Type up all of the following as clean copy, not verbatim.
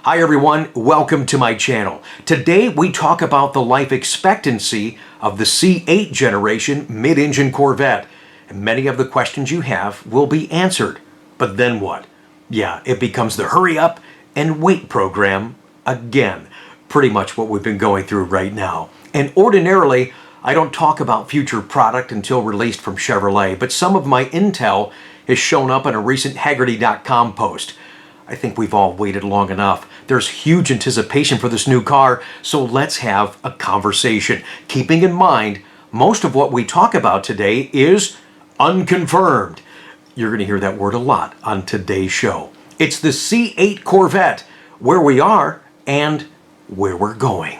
Hi everyone, welcome to my channel. Today we talk about the life expectancy of the C8 generation mid-engine Corvette. And many of the questions you have will be answered. But then what? Yeah, it becomes the hurry up and wait program again. Pretty much what we've been going through right now. And ordinarily, I don't talk about future product until released from Chevrolet, but some of my intel has shown up in a recent Haggerty.com post. I think we've all waited long enough. There's huge anticipation for this new car, so let's have a conversation. Keeping in mind, most of what we talk about today is unconfirmed. You're going to hear that word a lot on today's show. It's the C8 Corvette, where we are and where we're going.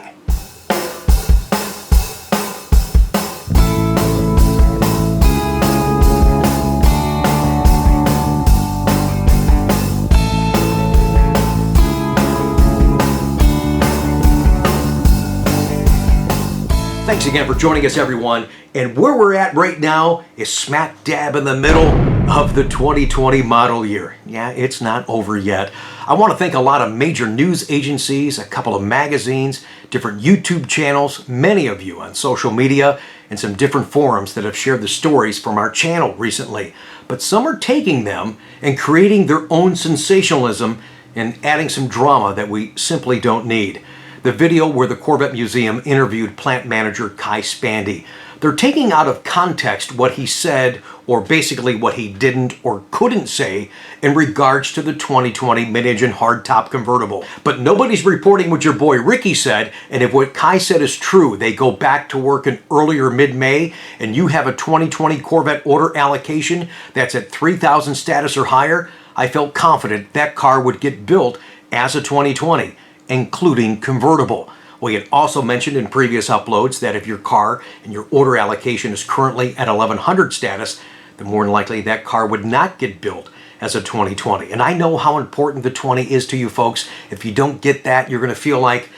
Thanks again for joining us, everyone. And where we're at right now is smack dab in the middle of the 2020 model year. Yeah, it's not over yet. I want to thank a lot of major news agencies, a couple of magazines, different YouTube channels, many of you on social media, and some different forums that have shared the stories from our channel recently. But some are taking them and creating their own sensationalism and adding some drama that we simply don't need. The video where the Corvette Museum interviewed plant manager Kai Spandy. They're taking out of context what he said, or basically what he didn't or couldn't say in regards to the 2020 mid-engine hardtop convertible. But nobody's reporting what your boy Ricky said, and if what Kai said is true, they go back to work in earlier mid-May, and you have a 2020 Corvette order allocation that's at 3,000 status or higher, I felt confident that car would get built as a 2020. Including convertible. We had also mentioned in previous uploads that if your car and your order allocation is currently at 1100 status, then more than likely that car would not get built as a 2020. And I know how important the 20 is to you folks. If you don't get that, you're going to feel like,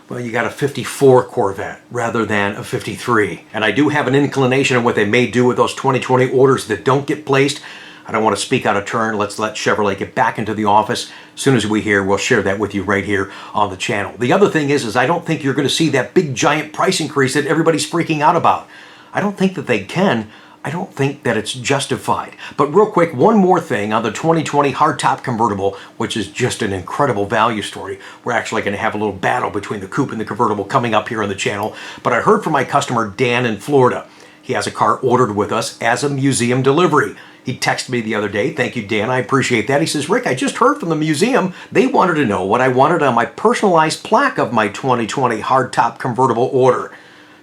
well, you got a 54 Corvette rather than a 53. And I do have an inclination of what they may do with those 2020 orders that don't get placed. I don't want to speak out of turn. Let's let Chevrolet get back into the office. As soon as we hear, we'll share that with you right here on the channel. The other thing is I don't think you're going to see that big giant price increase that everybody's freaking out about. I don't think that they can. I don't think that it's justified. But real quick, one more thing on the 2020 hardtop convertible, which is just an incredible value story. We're actually going to have a little battle between the coupe and the convertible coming up here on the channel. But I heard from my customer, Dan in Florida. He has a car ordered with us as a museum delivery. He texted me the other day. Thank you, Dan. I appreciate that. He says, Rick, I just heard from the museum. They wanted to know what I wanted on my personalized plaque of my 2020 hardtop convertible order.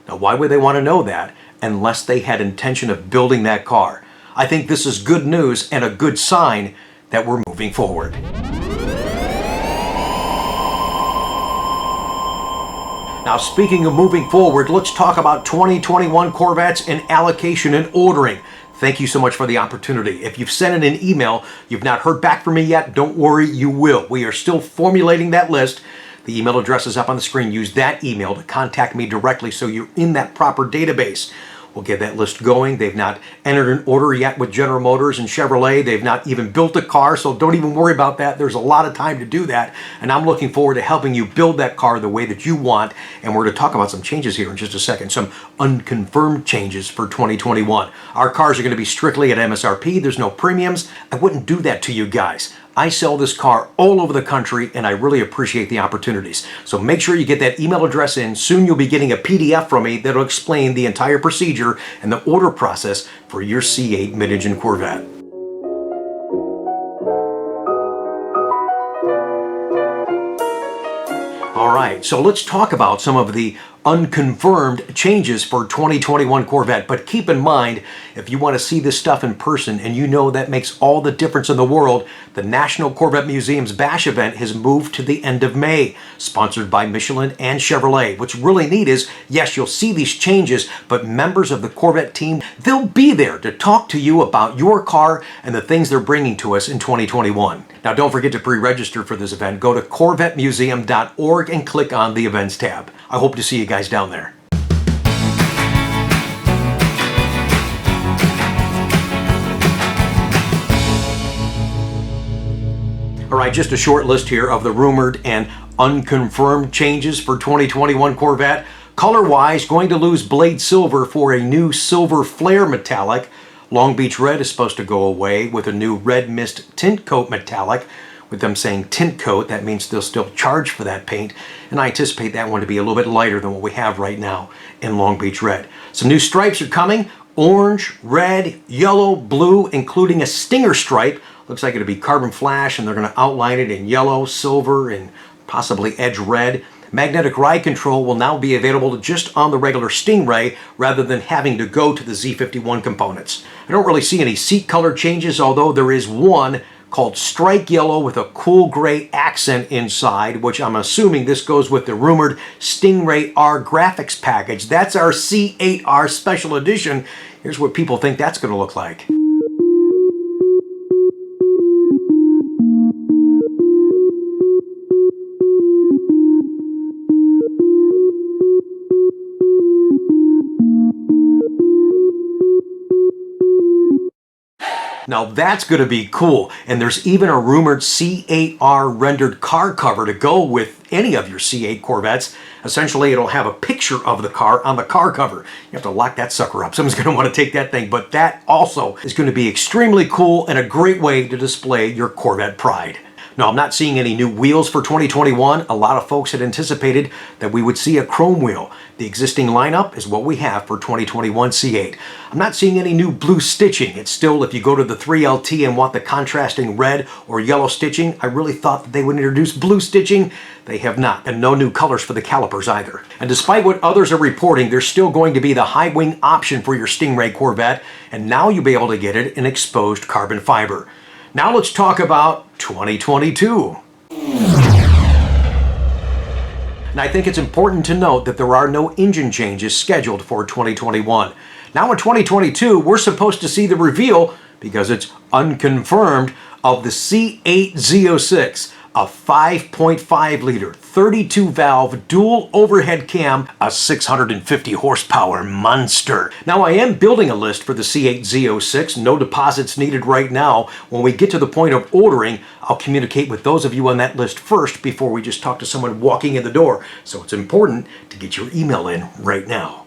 Now, why would they want to know that unless they had intention of building that car? I think this is good news and a good sign that we're moving forward. Now, speaking of moving forward, let's talk about 2021 Corvettes and allocation and ordering. Thank you so much for the opportunity. If you've sent in an email, you've not heard back from me yet, don't worry, you will. We are still formulating that list. The email address is up on the screen. Use that email to contact me directly so you're in that proper database. We'll get that list going. They've not entered an order yet with General Motors and Chevrolet. They've not even built a car, so don't even worry about that. There's a lot of time to do that, and I'm looking forward to helping you build that car the way that you want, and we're going to talk about some changes here in just a second, some unconfirmed changes for 2021. Our cars are going to be strictly at MSRP. There's no premiums. I wouldn't do that to you guys. I sell this car all over the country, and I really appreciate the opportunities. So make sure you get that email address in. Soon you'll be getting a PDF from me that'll explain the entire procedure and the order process for your C8 mid-engine Corvette. All right, so let's talk about some of the unconfirmed changes for 2021 Corvette. But keep in mind, if you want to see this stuff in person, and you know that makes all the difference in the world, the National Corvette Museum's Bash event has moved to the end of May, sponsored by Michelin and Chevrolet. What's really neat is, yes, you'll see these changes, but members of the Corvette team, they'll be there to talk to you about your car and the things they're bringing to us in 2021. Now, don't forget to pre-register for this event. Go to CorvetteMuseum.org and click on the Events tab. I hope to see you guys down there. All All right, just a short list here of the rumored and unconfirmed changes for 2021 Corvette. Color-wise, going to lose blade silver for a new silver flare metallic. Long Beach red is supposed to go away with a new red mist tint coat metallic. With them saying tint coat, that means they'll still charge for that paint. And I anticipate that one to be a little bit lighter than what we have right now in Long Beach red. Some new stripes are coming. Orange, red, yellow, blue, including a stinger stripe. Looks like it'll be carbon flash, and they're going to outline it in yellow, silver, and possibly edge red. Magnetic ride control will now be available just on the regular Stingray rather than having to go to the Z51 components. I don't really see any seat color changes, although there is one called Strike Yellow with a cool gray accent inside, which I'm assuming this goes with the rumored Stingray R graphics package. That's our C8R special edition. Here's what people think that's going to look like. Now that's going to be cool, and there's even a rumored C8R rendered car cover to go with any of your C8 Corvettes. Essentially, it'll have a picture of the car on the car cover. You have to lock that sucker up. Someone's going to want to take that thing, but that also is going to be extremely cool and a great way to display your Corvette pride. Now, I'm not seeing any new wheels for 2021. A lot of folks had anticipated that we would see a chrome wheel. The existing lineup is what we have for 2021 C8. I'm not seeing any new blue stitching. It's still, if you go to the 3LT and want the contrasting red or yellow stitching, I really thought that they would introduce blue stitching. They have not, and no new colors for the calipers either. And despite what others are reporting, there's still going to be the high wing option for your Stingray Corvette, and now you'll be able to get it in exposed carbon fiber. Now let's talk about 2022. And I think it's important to note that there are no engine changes scheduled for 2021. Now in 2022, we're supposed to see the reveal, because it's unconfirmed, of the C8 Z06, a 5.5 liter, 32 valve, dual overhead cam, a 650 horsepower monster. Now I am building a list for the C8 Z06, no deposits needed right now. When we get to the point of ordering, I'll communicate with those of you on that list first before we just talk to someone walking in the door. So it's important to get your email in right now.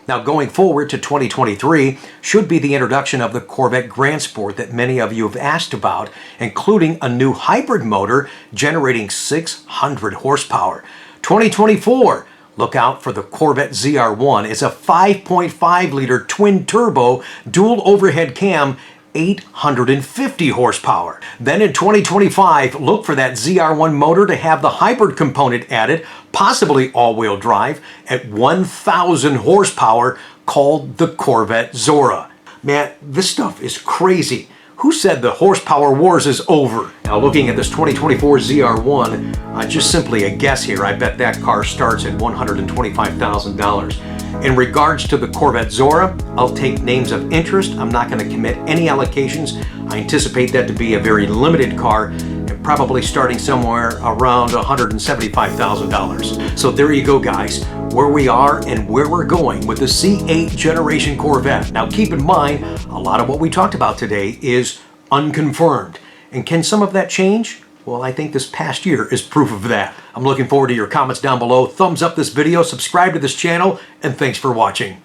Now going forward to 2023 should be the introduction of the Corvette Grand Sport that many of you have asked about, including a new hybrid motor generating 600 horsepower. 2024, look out for the Corvette ZR1. It's a 5.5 liter twin turbo dual overhead cam, 850 horsepower. Then in 2025, look for that ZR1 motor to have the hybrid component added, possibly all-wheel drive, at 1,000 horsepower, called the Corvette Zora. Man, this stuff is crazy. Who said the horsepower wars is over? Now looking at this 2024 ZR1, just simply a guess here, I bet that car starts at $125,000. In regards to the Corvette Zora, I'll take names of interest. I'm not going to commit any allocations. I anticipate that to be a very limited car, and probably starting somewhere around $175,000. So there you go, guys, where we are and where we're going with the C8 generation Corvette. Now keep in mind, a lot of what we talked about today is unconfirmed. And can some of that change? Well, I think this past year is proof of that. I'm looking forward to your comments down below. Thumbs up this video, subscribe to this channel, and thanks for watching.